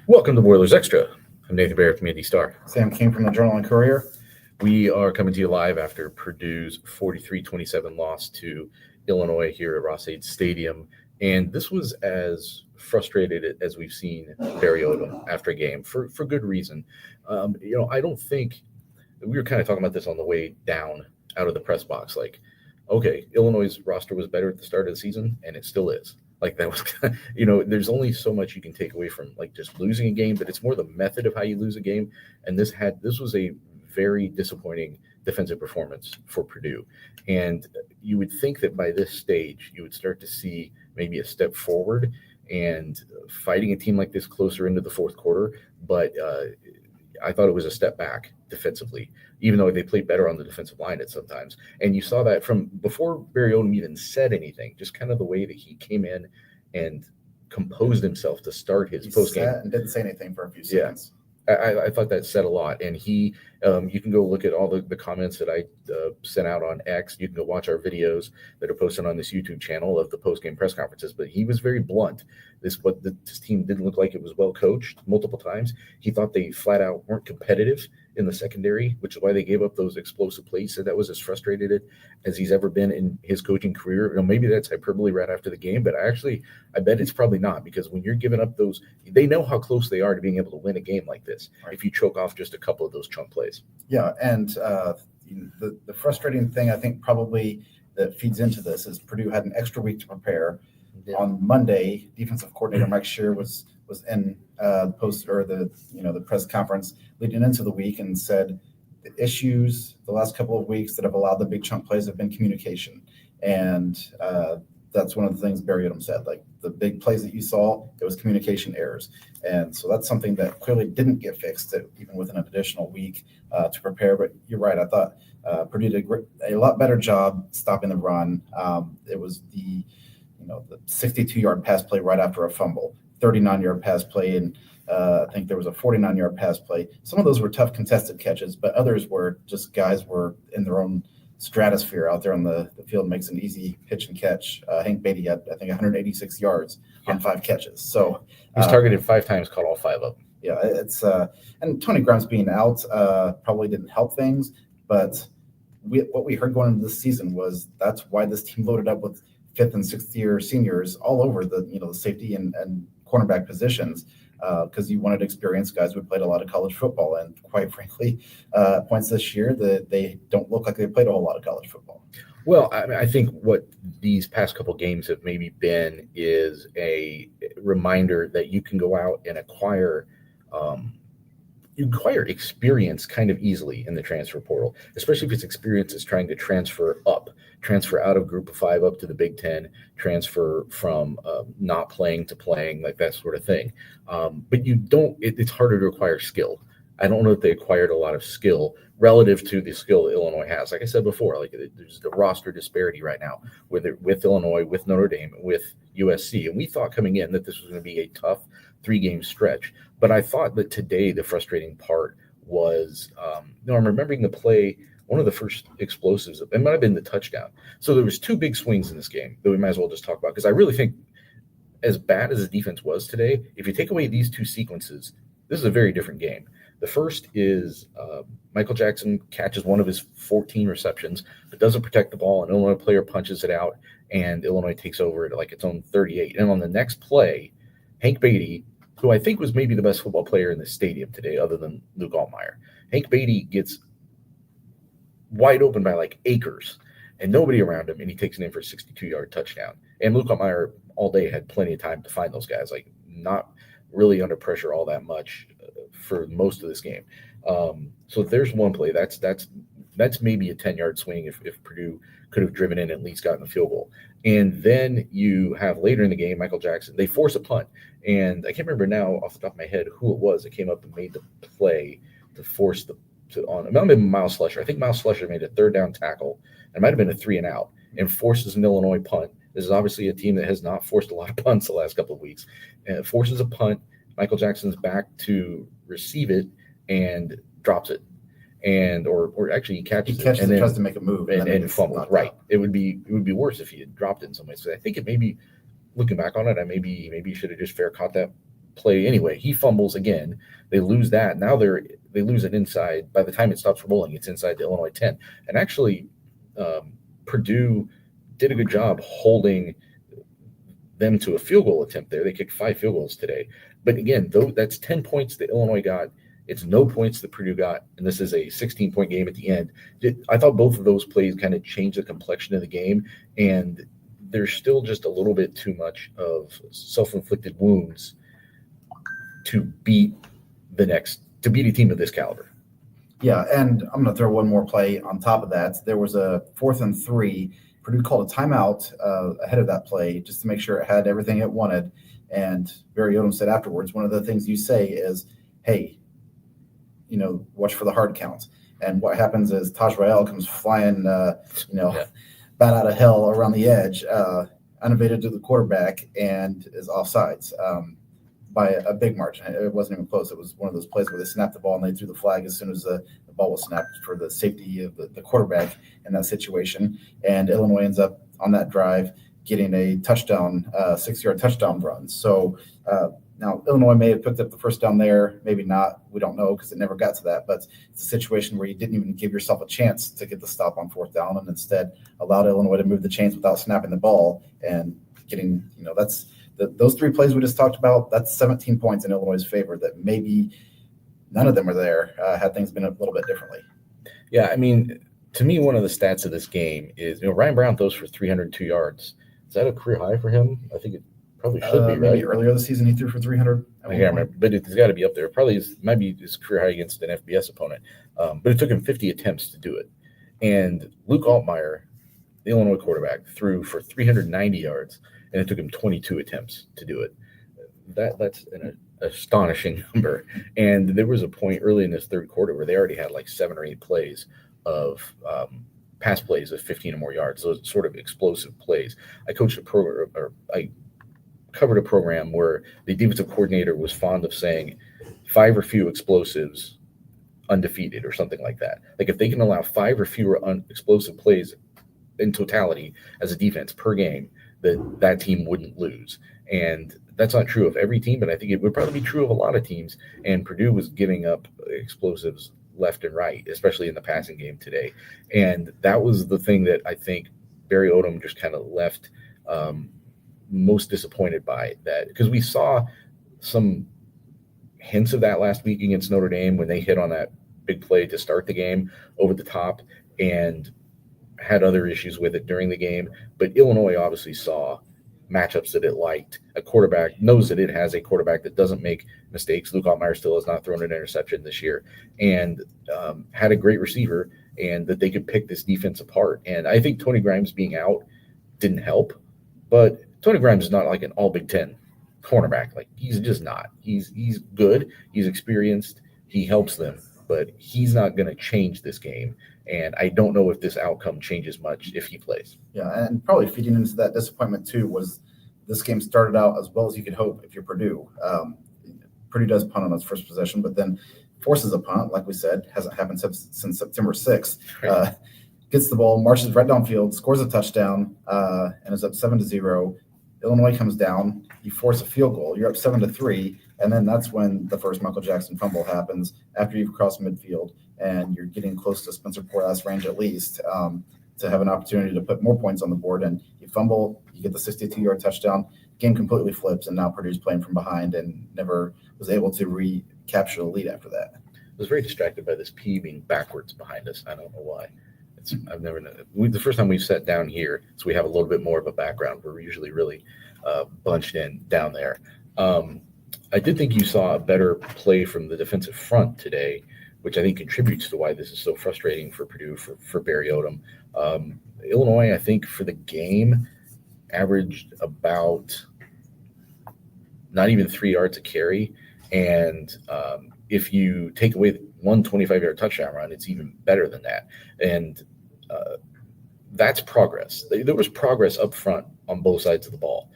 Welcome to Boilers Extra. I'm Nathan Barrett from Indy Star. Sam King from the Journal and Courier. We are coming to you live after Purdue's 43-27 loss to Illinois here at Ross-Ade Stadium. And this was as frustrated as we've seen Barry Odom after a game for good reason. I don't think we were kind of talking about this on the way down out of the press box. Like, okay, Illinois' roster was better at the start of the season, and it still is. Like that was, there's only so much you can take away from like just losing a game, but it's more the method of how you lose a game. And this was a very disappointing defensive performance for Purdue. And you would think that by this stage, you would start to see maybe a step forward and fighting a team like this closer into the fourth quarter. But I thought it was a step back defensively, even though they played better on the defensive line at sometimes. And you saw that from before Barry Odom even said anything, just kind of the way that he came in and composed himself to start his postgame. And didn't say anything for a few seconds. I thought that said a lot. And he, you can go look at all the comments that I sent out on X. You can go watch our videos that are posted on this YouTube channel of the post-game press conferences. But he was very blunt. This team didn't look like it was well coached multiple times. He thought they flat out weren't competitive in the secondary, which is why they gave up those explosive plays. So that was as frustrated as he's ever been in his coaching career. Maybe that's hyperbole right after the game, but I bet it's probably not, because when you're giving up those, they know how close they are to being able to win a game like this. Right. If you choke off just a couple of those chunk plays. Yeah, and the frustrating thing I think probably that feeds into this is Purdue had an extra week to prepare. Yeah. On Monday, defensive coordinator Mike Shear was in the press conference leading into the week and said the issues the last couple of weeks that have allowed the big chunk plays have been communication. And that's one of the things Barry Odom said, like the big plays that you saw, it was communication errors. And so that's something that clearly didn't get fixed even with an additional week to prepare. But you're right. I thought Purdue did a lot better job stopping the run. It was the 62-yard pass play right after a fumble, 39-yard pass play, and I think there was a 49-yard pass play. Some of those were tough contested catches, but others were just guys were in their own stratosphere out there on the field, makes an easy pitch and catch. Hank Beatty had, I think, 186 yards on 5 catches. So he was targeted 5 times, caught all 5 of them. Yeah, it's and Tony Grimes being out probably didn't help things, but what we heard going into this season was that's why this team loaded up with 5th and 6th year seniors all over the safety and cornerback positions, because you wanted experienced guys who played a lot of college football. And quite frankly, points this year that they don't look like they played a whole lot of college football. Well, I think what these past couple games have maybe been is a reminder that you can go out and acquire experience kind of easily in the transfer portal, especially if it's experience is trying to transfer out of group of 5 up to the Big Ten, transfer from not playing to playing, like that sort of thing. But it's harder to acquire skill. I don't know if they acquired a lot of skill relative to the skill that Illinois has. Like I said before, like there's the roster disparity right now with Illinois, with Notre Dame, with USC. And we thought coming in that this was going to be a tough 3-game stretch. But I thought that today the frustrating part was, I'm remembering the play, one of the first explosives, it might have been the touchdown. So there was 2 big swings in this game that we might as well just talk about, because I really think as bad as the defense was today, if you take away these 2 sequences, this is a very different game. The first is Michael Jackson catches one of his 14 receptions, but doesn't protect the ball, and Illinois player punches it out, and Illinois takes over at like its own 38. And on the next play, Hank Beatty, who I think was maybe the best football player in the stadium today other than Luke Altmaier, Hank Beatty gets wide open by like acres and nobody around him, and he takes it in for a 62-yard touchdown. And Luke Altmaier all day had plenty of time to find those guys, like not really under pressure all that much for most of this game. So there's one play. That's maybe a 10-yard swing if Purdue could have driven in and at least gotten a field goal. And then you have later in the game, Michael Jackson, they force a punt. And I can't remember now off the top of my head who it was that came up and made the play to force it might have been Miles Slusher. I think Miles Slusher made a 3rd down tackle. It might have been a 3 and out and forces an Illinois punt. This is obviously a team that has not forced a lot of punts the last couple of weeks. And it forces a punt. Michael Jackson's back to receive it and drops it. Or actually he catches it and then tries to make a move and fumbles. Right. It would be worse if he had dropped it in some way. So I think it maybe, looking back on it, maybe you should have just fair caught that play anyway. He fumbles again. They lose that. Now they lose it inside. By the time it stops rolling, it's inside the Illinois 10. And actually, Purdue did a good job holding them to a field goal attempt there. They kicked 5 field goals today. But again, that's 10 points that Illinois got. It's no points that Purdue got, and this is a 16-point game at the end. I thought both of those plays kind of changed the complexion of the game, and there's still just a little bit too much of self-inflicted wounds to beat a team of this caliber. Yeah, and I'm going to throw one more play on top of that. There was a 4th and 3. Purdue called a timeout ahead of that play just to make sure it had everything it wanted. And Barry Odom said afterwards, one of the things you say is, hey, watch for the hard count. And what happens is Taj Rael comes flying, bat out of hell around the edge, uninvited to the quarterback, and is offsides by a big margin. It wasn't even close. It was one of those plays where they snapped the ball and they threw the flag as soon as the ball was snapped for the safety of the quarterback in that situation. And Illinois ends up on that drive getting a touchdown, 6-yard touchdown run. So now Illinois may have picked up the first down there, maybe not. We don't know because it never got to that. But it's a situation where you didn't even give yourself a chance to get the stop on 4th down and instead allowed Illinois to move the chains without snapping the ball and getting, that's those 3 plays we just talked about. That's 17 points in Illinois' favor that maybe none of them are there had things been a little bit differently. Yeah, I mean, to me, one of the stats of this game is, Ryan Brown throws for 302 yards. Is that a career high for him? I think it probably should be, right? Maybe earlier this season he threw for 300. I can't remember, but it's got to be up there. Probably might be his career high against an FBS opponent. But it took him 50 attempts to do it. And Luke Altmaier, the Illinois quarterback, threw for 390 yards, and it took him 22 attempts to do it. That's an astonishing number. And there was a point early in this third quarter where they already had like 7 or 8 plays of pass plays of 15 or more yards, those sort of explosive plays. I coached a program, or I covered a program where the defensive coordinator was fond of saying 5 or few explosives undefeated or something like that. Like if they can allow 5 or fewer explosive plays in totality as a defense per game, that team wouldn't lose. And that's not true of every team, but I think it would probably be true of a lot of teams. And Purdue was giving up explosives left and right, especially in the passing game today. And that was the thing that I think Barry Odom just kind of left most disappointed by, that because we saw some hints of that last week against Notre Dame when they hit on that big play to start the game over the top and had other issues with it during the game. But Illinois obviously saw matchups that it liked. A quarterback knows that it has a quarterback that doesn't make mistakes. Luke Altmaier still has not thrown an interception this year, and had a great receiver, and that they could pick this defense apart. And I think Tony Grimes being out didn't help, but Tony Grimes is not like an all Big Ten cornerback. Like he's just not. He's good. He's experienced. He helps them, but he's not going to change this game. And I don't know if this outcome changes much if he plays. Yeah, and probably feeding into that disappointment too was this game started out as well as you could hope if you're Purdue. Purdue does punt on its first possession, but then forces a punt, like we said, hasn't happened since September 6th. Right. Gets the ball, marches right downfield, scores a touchdown, and is up 7-0. Illinois comes down, you force a field goal, you're up 7-3, and then that's when the first Michael Jackson fumble happens after you've crossed midfield and you're getting close to Spencer Porras range at least to have an opportunity to put more points on the board. And you fumble, you get the 62-yard touchdown, game completely flips, and now Purdue's playing from behind and never was able to recapture the lead after that. I was very distracted by this P being backwards behind us. I don't know why. I've never known. The first time we've sat down here, so we have a little bit more of a background. We're usually really bunched in down there. I did think you saw a better play from the defensive front today, which I think contributes to why this is so frustrating for Purdue, for Barry Odom. Illinois, I think, for the game, averaged about not even 3 yards a carry. And if you take away the 125-yard touchdown run, it's even better than that. And that's progress. There was progress up front on both sides of the ball.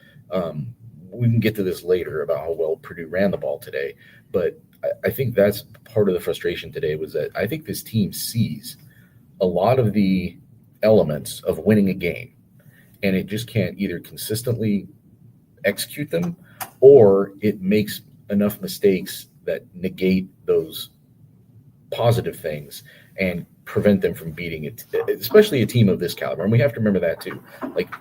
We can get to this later about how well Purdue ran the ball today, but I think that's part of the frustration today was that I think this team sees a lot of the elements of winning a game, and it just can't either consistently execute them, or it makes enough mistakes that negate those positive things and prevent them from beating it, especially a team of this caliber. And we have to remember that too. Like,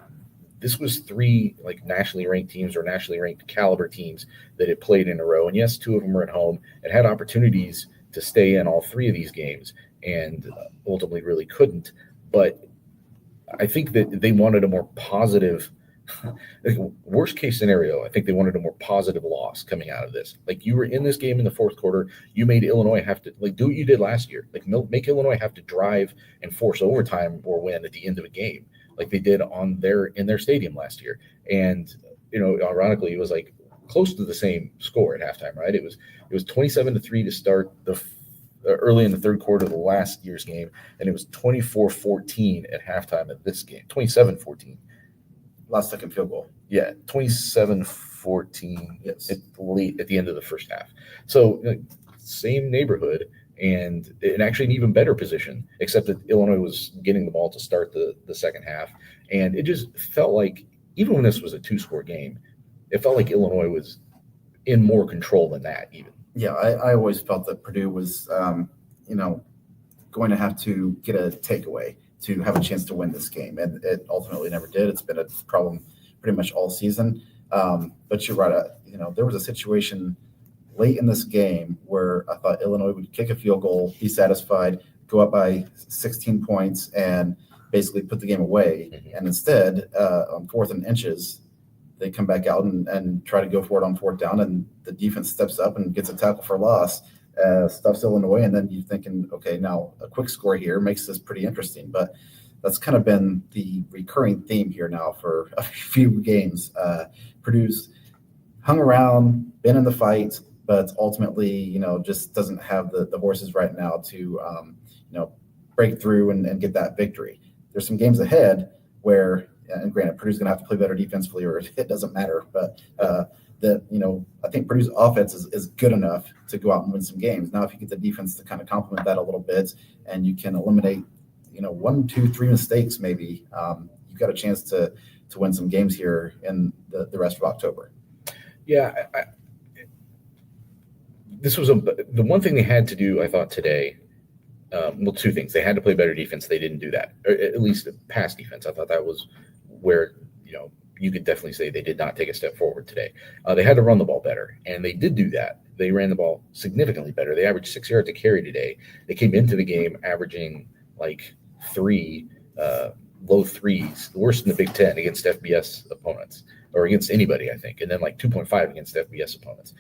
this was 3 like nationally ranked teams or nationally ranked caliber teams that had played in a row. And yes, 2 of them were at home and had opportunities to stay in all 3 of these games and ultimately really couldn't. But I think that they wanted a more positive, worst case scenario. I think they wanted a more positive loss coming out of this. Like, you were in this game in the fourth quarter, you made Illinois have to do what you did last year. Like, make Illinois have to drive and force overtime or win at the end of a game, like they did in their stadium last year. And ironically, it was like close to the same score at halftime, right? It was 27-3 to start the early in the third quarter of the last year's game, and it was 24-14 at halftime of this game. 27-14. Last second field goal. Yeah, 27-14. Yes. At the end of the first half. So same neighborhood. And actually an even better position, except that Illinois was getting the ball to start the second half. And it just felt like, even when this was a 2-score game, it felt like Illinois was in more control than that even. Yeah, I always felt that Purdue was, going to have to get a takeaway to have a chance to win this game. And it ultimately never did. It's been a problem pretty much all season. But you're right. There was a situation late in this game where I thought Illinois would kick a field goal, be satisfied, go up by 16 points, and basically put the game away. Mm-hmm. And instead, on 4th and inches, they come back out and try to go for it on 4th down, and the defense steps up and gets a tackle for loss, stuffs Illinois, and then you're thinking, okay, now a quick score here makes this pretty interesting. But that's kind of been the recurring theme here now for a few games. Purdue's hung around, been in the fight, but ultimately, just doesn't have the horses right now to, break through and get that victory. There's some games ahead where, and granted, Purdue's going to have to play better defensively, or it doesn't matter. But I think Purdue's offense is good enough to go out and win some games. Now, if you get the defense to kind of complement that a little bit, and you can eliminate, 1, 2, 3 mistakes, maybe you've got a chance to win some games here in the rest of October. Yeah. This was the one thing they had to do, I thought, today. 2 things. They had to play better defense. They didn't do that, or at least pass defense. I thought that was where, you could definitely say they did not take a step forward today. They had to run the ball better, and they did do that. They ran the ball significantly better. They averaged 6 yards a carry today. They came into the game averaging like 3 low 3s, the worst in the Big Ten against FBS opponents, or against anybody, I think, and then like 2.5 against FBS opponents.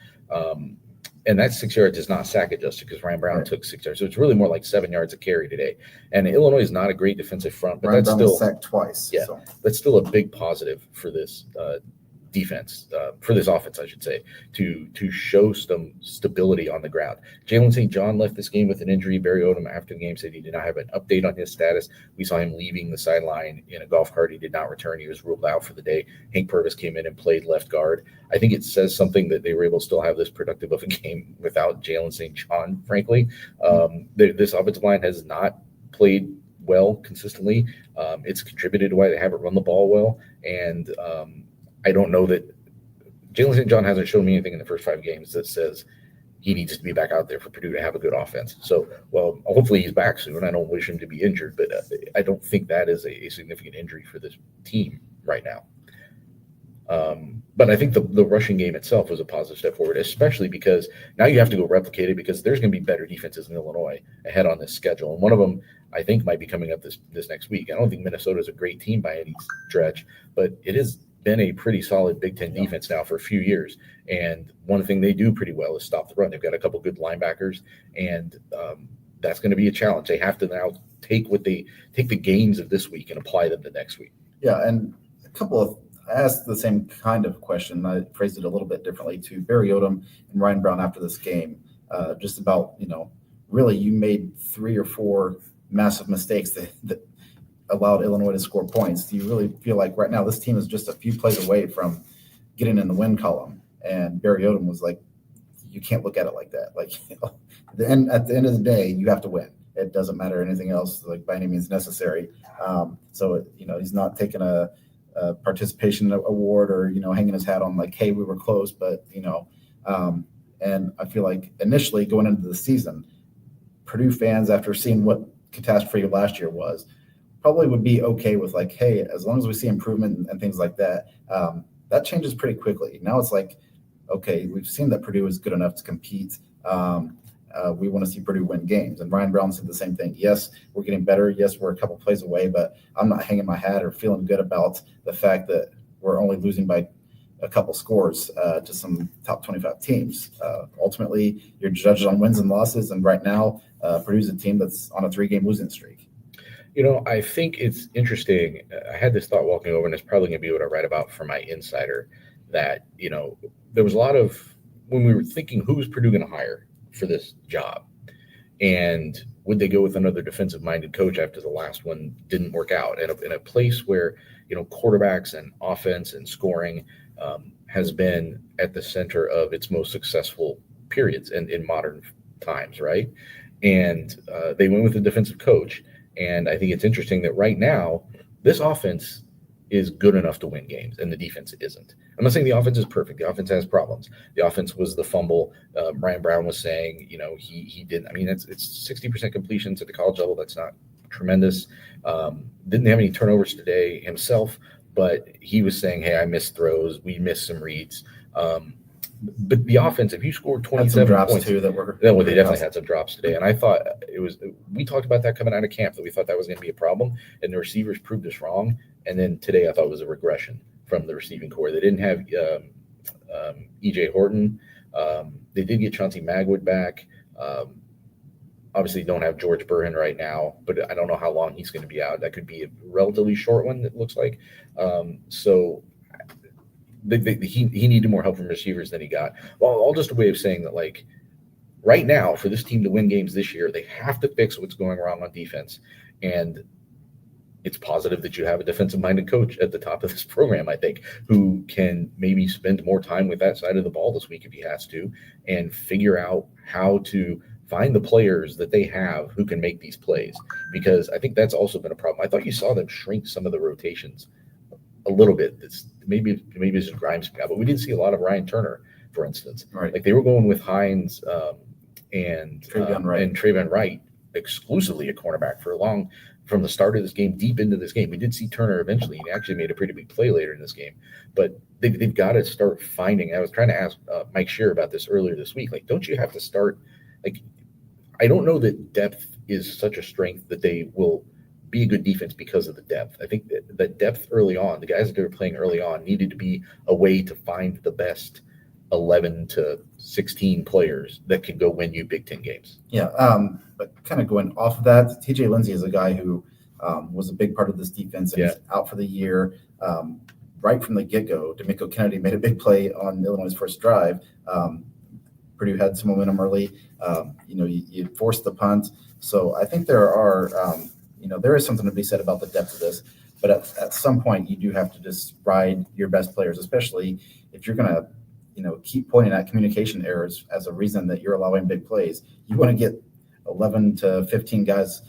And that 6 yards is not sack adjusted because Ryan Brown took 6 yards. So it's really more like 7 yards a carry today. And Illinois is not a great defensive front, but Ryan that's Brown still sacked twice. Yeah, so. That's still a big positive for this defense, for this offense, I should say, to show some stability on the ground. Jalen St. John left this game with an injury. Barry Odom after the game said he did not have an update on his status. We saw him leaving the sideline in a golf cart. He did not return. He was ruled out for the day. Hank Purvis came in and played left guard. I think it says something that they were able to still have this productive of a game without Jalen St. John, frankly. This offensive line has not played well consistently. It's contributed to why they haven't run the ball well. And I don't know that Jalen St. John hasn't shown me anything in the first 5 games that says he needs to be back out there for Purdue to have a good offense. So, hopefully he's back soon. I don't wish him to be injured, but I don't think that is a significant injury for this team right now. But I think the rushing game itself was a positive step forward, especially because now you have to go replicate it because there's going to be better defenses in Illinois ahead on this schedule. And one of them, I think, might be coming up this next week. I don't think Minnesota is a great team by any stretch, but it has been a pretty solid Big Ten defense now for a few years. And one thing they do pretty well is stop the run. They've got a couple good linebackers, and that's going to be a challenge. They have to now take the gains of this week and apply them to next week. Yeah, and I asked the same kind of question. I phrased it a little bit differently to Barry Odom and Ryan Brown after this game, just about, really you made 3 or 4 massive mistakes that allowed Illinois to score points. Do you really feel like right now this team is just a few plays away from getting in the win column? And Barry Odom was like, you can't look at it like that. Like, at the end of the day, you have to win. It doesn't matter anything else, like by any means necessary. So, he's not taking a participation award or, hanging his hat on like, hey, we were close, but, And I feel like initially going into the season, Purdue fans, after seeing what catastrophe last year was, probably would be okay with like, hey, as long as we see improvement and things like that, that changes pretty quickly. Now it's like, okay, we've seen that Purdue is good enough to compete. We want to see Purdue win games. And Ryan Brown said the same thing. Yes, we're getting better. Yes, we're a couple plays away, but I'm not hanging my hat or feeling good about the fact that we're only losing by a couple scores to some top 25 teams. Ultimately, you're judged on wins and losses. And right now, Purdue's a team that's on a 3-game losing streak. I think it's interesting. I had this thought walking over, and it's probably going to be what I write about for my insider, that, there was a lot of, when we were thinking who's Purdue going to hire for this job, and would they go with another defensive-minded coach after the last one didn't work out, in a place where, quarterbacks and offense and scoring has been at the center of its most successful periods in modern times, right? And they went with a defensive coach. And I think it's interesting that right now, this offense is good enough to win games, and the defense isn't. I'm not saying the offense is perfect. The offense has problems. The offense was the fumble. Ryan Brown was saying, he didn't. I mean, it's 60% completions at the college level. That's not tremendous. Didn't have any turnovers today himself, but he was saying, hey, I missed throws. We missed some reads. But the offense, if you scored 27 drops points, too, they definitely had some drops today. And I thought we talked about that coming out of camp, that we thought that was going to be a problem, and the receivers proved us wrong. And then today I thought it was a regression from the receiving core. They didn't have E.J. Horton. They did get Chauncey Magwood back. Obviously don't have George Burhan right now, but I don't know how long he's going to be out. That could be a relatively short one, it looks like. So he needed more help from receivers than he got. Well, all just a way of saying that, like, right now, for this team to win games this year, they have to fix what's going wrong on defense. And it's positive that you have a defensive-minded coach at the top of this program, I think, who can maybe spend more time with that side of the ball this week if he has to, and figure out how to find the players that they have who can make these plays. Because I think that's also been a problem. I thought you saw them shrink some of the rotations a little bit. Maybe it's just Grimes, but we didn't see a lot of Ryan Turner, for instance. Right. Like, they were going with Hines and Travion Wright exclusively at cornerback from the start of this game deep into this game. We did see Turner eventually, and he actually made a pretty big play later in this game. But they've got to start finding. I was trying to ask Mike Shear about this earlier this week. Like, don't you have to start? Like, I don't know that depth is such a strength that they will be a good defense because of the depth. I think that depth early on, the guys that they were playing early on, needed to be a way to find the best 11 to 16 players that can go win you Big Ten games. Yeah, but kind of going off of that, TJ Lindsey is a guy who was a big part of this defense, and he's out for the year. Right from the get-go, D'Amico Kennedy made a big play on Illinois' first drive. Purdue had some momentum early. You forced the punt. So I think there is something to be said about the depth of this. But at some point, you do have to just ride your best players, especially if you're going to keep pointing at communication errors as a reason that you're allowing big plays. You want to get 11 to 15 guys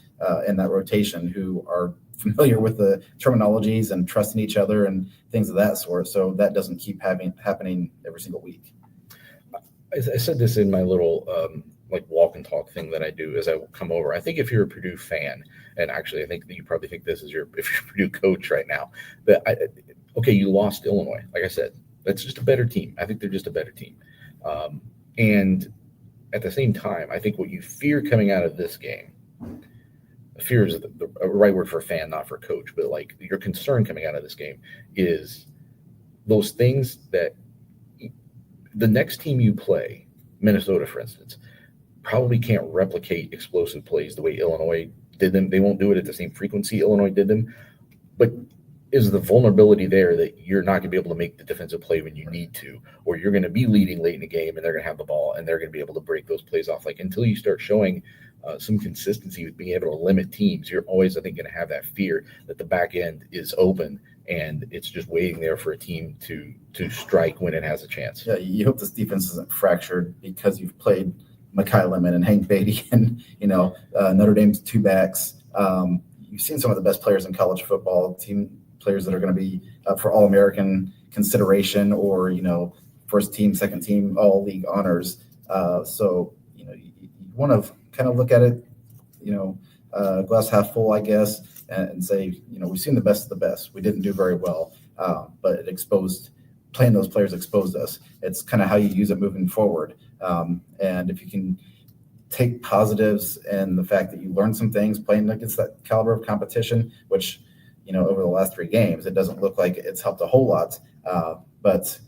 in that rotation who are familiar with the terminologies and trusting each other and things of that sort, so that doesn't keep happening every single week. I said this in my little walk and talk thing that I do as I come over. I think if you're a Purdue fan, and actually I think that you probably think this is if you're a Purdue coach right now, that you lost Illinois. Like I said, that's just a better team. I think they're just a better team. And at the same time, I think what you fear coming out of this game, fear is the right word for fan, not for coach, but like your concern coming out of this game is those things that the next team you play, Minnesota, for instance, probably can't replicate explosive plays the way Illinois did them. They won't do it at the same frequency Illinois did them. But is the vulnerability there that you're not going to be able to make the defensive play when you need to, or you're going to be leading late in the game and they're going to have the ball and they're going to be able to break those plays off? Like, until you start showing some consistency with being able to limit teams, you're always, I think, going to have that fear that the back end is open and it's just waiting there for a team to strike when it has a chance. Yeah, you hope this defense isn't fractured because you've played Mekhi Lemon and Hank Beatty and Notre Dame's two backs. You've seen some of the best players in college football, players that are going to be up for All-American consideration or, first team, second team, all league honors. So, you want to kind of look at it, glass half full, I guess, and say, we've seen the best of the best. We didn't do very well, but playing those players exposed us. It's kind of how you use it moving forward. And if you can take positives and the fact that you learned some things playing against that caliber of competition, which, over the last 3 games, it doesn't look like it's helped a whole lot. But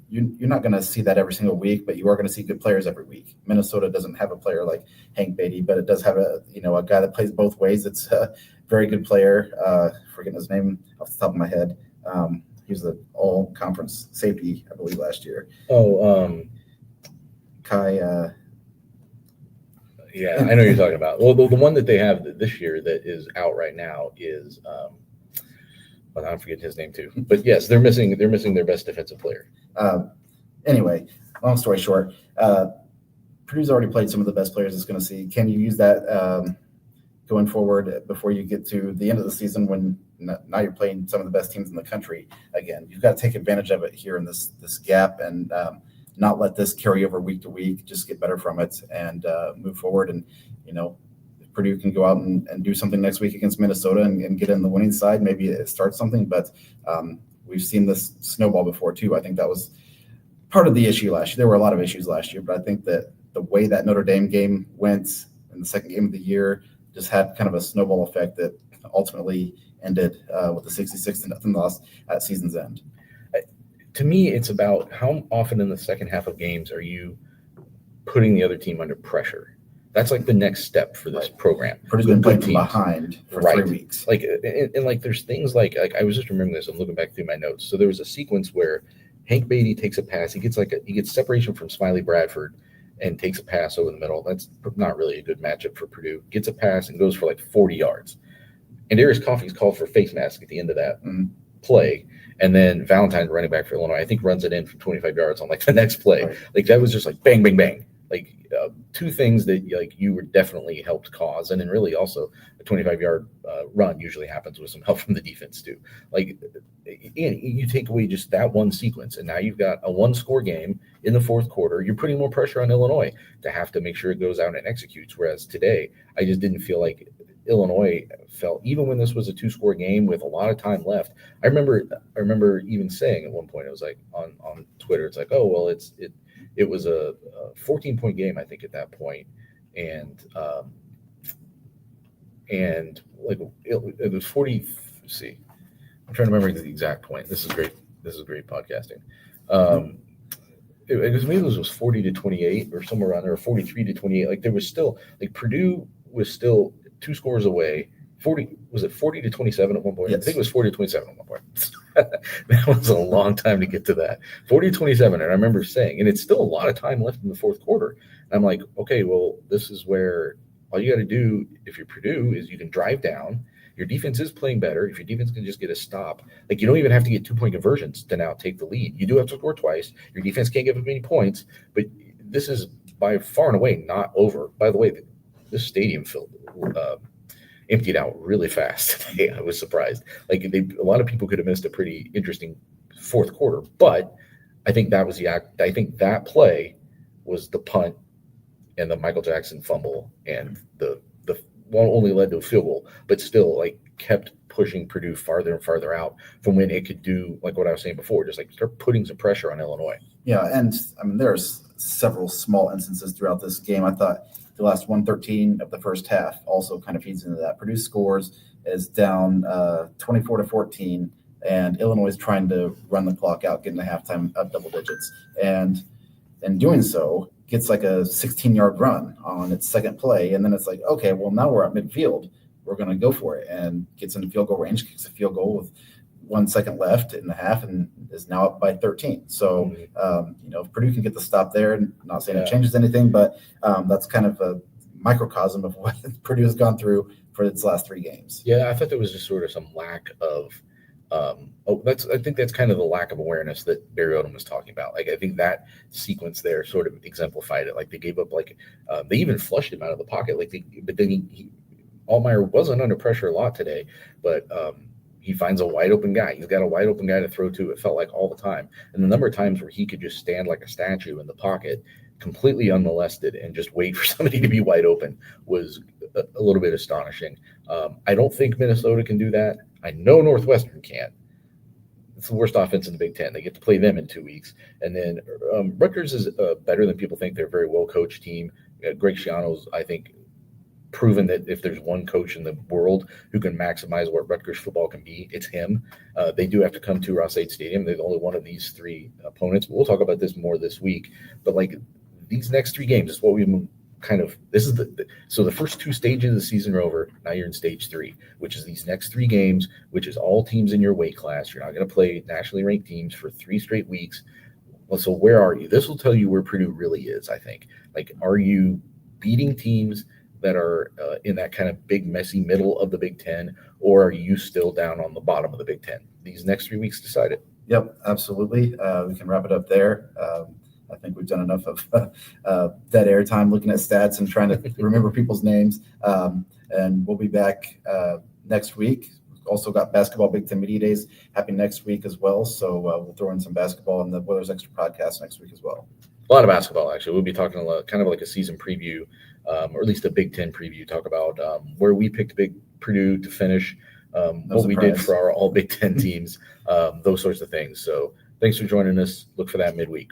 you're not going to see that every single week, but you are going to see good players every week. Minnesota doesn't have a player like Hank Beatty, but it does have a guy that plays both ways. It's a very good player. Forgetting his name off the top of my head. He was the all-conference safety, I believe, last year. Kai. Yeah, I know what you're talking about. Well, the one that they have this year that is out right now is, well, I'm forgetting his name too. But yes, they're missing their best defensive player. Anyway, long story short, Purdue's already played some of the best players it's going to see. Can you use that going forward before you get to the end of the season when now you're playing some of the best teams in the country again? You've got to take advantage of it here in this gap and not let this carry over week to week. Just get better from it and move forward. And, if Purdue can go out and do something next week against Minnesota and get in the winning side, maybe it starts something. But we've seen this snowball before, too. I think that was part of the issue last year. There were a lot of issues last year, but I think that the way that Notre Dame game went in the second game of the year just had kind of a snowball effect that ultimately ended with the 66-0 loss at season's end. To me, it's about how often in the second half of games are you putting the other team under pressure. That's like the next step for this program. Purdue's been playing from behind for 3 weeks. Like, and like, there's things like I was just remembering this. I'm looking back through my notes. So there was a sequence where Hank Beatty takes a pass. He gets separation from Smiley Bradford and takes a pass over the middle. That's not really a good matchup for Purdue. Gets a pass and goes for like 40 yards. And Darius Coffey's called for a face mask at the end of that play. And then Valentine's running back for Illinois, I think, runs it in from 25 yards on like the next play. Right. Like that was just like bang, bang, bang. Like 2 things that you were definitely helped cause. And then really also a 25-yard run usually happens with some help from the defense too. Like you take away just that one sequence and now you've got a 1-score game in the fourth quarter. You're putting more pressure on Illinois to have to make sure it goes out and executes. Whereas today, I just didn't feel like Illinois felt, even when this was a 2-score game with a lot of time left. I remember even saying at one point, it was like on Twitter, it's like, oh, well, it was a 14-point game, I think, at that point. And it was 40. Let's see, I'm trying to remember the exact point. This is great. This is great podcasting. Maybe it was 40-28 or somewhere around there, or 43-28. Like there was still, like Purdue was still 2 scores away. 40-27 at one point? Yes. I think it was 40-27 at one point. That was a long time to get to that. 40-27, and I remember saying, and it's still a lot of time left in the fourth quarter. And I'm like, okay, well, this is where all you got to do if you're Purdue is you can drive down. Your defense is playing better. If your defense can just get a stop, like you don't even have to get 2-point conversions to now take the lead. You do have to score twice. Your defense can't give up any points, but this is by far and away not over. By the way, this stadium emptied out really fast today. I was surprised. Like a lot of people could have missed a pretty interesting fourth quarter, but I think that was I think that play was the punt and the Michael Jackson fumble, and the one only led to a field goal, but still like kept pushing Purdue farther and farther out from when it could do like what I was saying before, just like start putting some pressure on Illinois. Yeah, and I mean there's several small instances throughout this game. I thought the last 1:13 of the first half also kind of feeds into that. Purdue scores is down 24-14, and Illinois is trying to run the clock out, getting the halftime up double digits. And in doing so, gets like a 16-yard run on its second play. And then it's like, okay, well, now we're at midfield. We're going to go for it. And gets into field goal range, kicks a field goal with 1 second left in the half and is now up by 13. So, if Purdue can get the stop there, and not saying it changes anything, but that's kind of a microcosm of what Purdue has gone through for its last 3 games. Yeah, I thought there was just sort of some lack of I think that's kind of the lack of awareness that Barry Odom was talking about. Like, I think that sequence there sort of exemplified it. Like, they gave up, they even flushed him out of the pocket. But then Altmaier wasn't under pressure a lot today, but he finds a wide open guy. He's got a wide open guy to throw to. It felt like all the time. And the number of times where he could just stand like a statue in the pocket, completely unmolested and just wait for somebody to be wide open was a little bit astonishing. I don't think Minnesota can do that. I know Northwestern can. It's the worst offense in the Big Ten. They get to play them in 2 weeks. And then Rutgers is better than people think. They're a very well-coached team. Greg Schiano's, I think, proven that if there's one coach in the world who can maximize what Rutgers football can be, it's him. They do have to come to Ross-Ade Stadium. They're the only one of these three opponents. We'll talk about this more this week. But, like, these next 3 games is what we've been this is so the first 2 stages of the season are over. Now you're in stage 3, which is these next 3 games, which is all teams in your weight class. You're not going to play nationally ranked teams for 3 straight weeks. Well, so where are you? This will tell you where Purdue really is, I think. Like, are you beating teams that are in that kind of big, messy middle of the Big Ten, or are you still down on the bottom of the Big Ten? These next 3 weeks decide it. Yep, absolutely. We can wrap it up there. I think we've done enough of that airtime looking at stats and trying to remember people's names. And we'll be back next week. We've also got basketball Big Ten Media Days happening next week as well. So we'll throw in some basketball in the Boilers Extra podcast next week as well. A lot of basketball, actually. We'll be talking a lot, kind of like a season preview, or at least a Big Ten preview. Talk about where we picked Purdue to finish, what we did for our all Big Ten teams, those sorts of things. So thanks for joining us. Look for that midweek.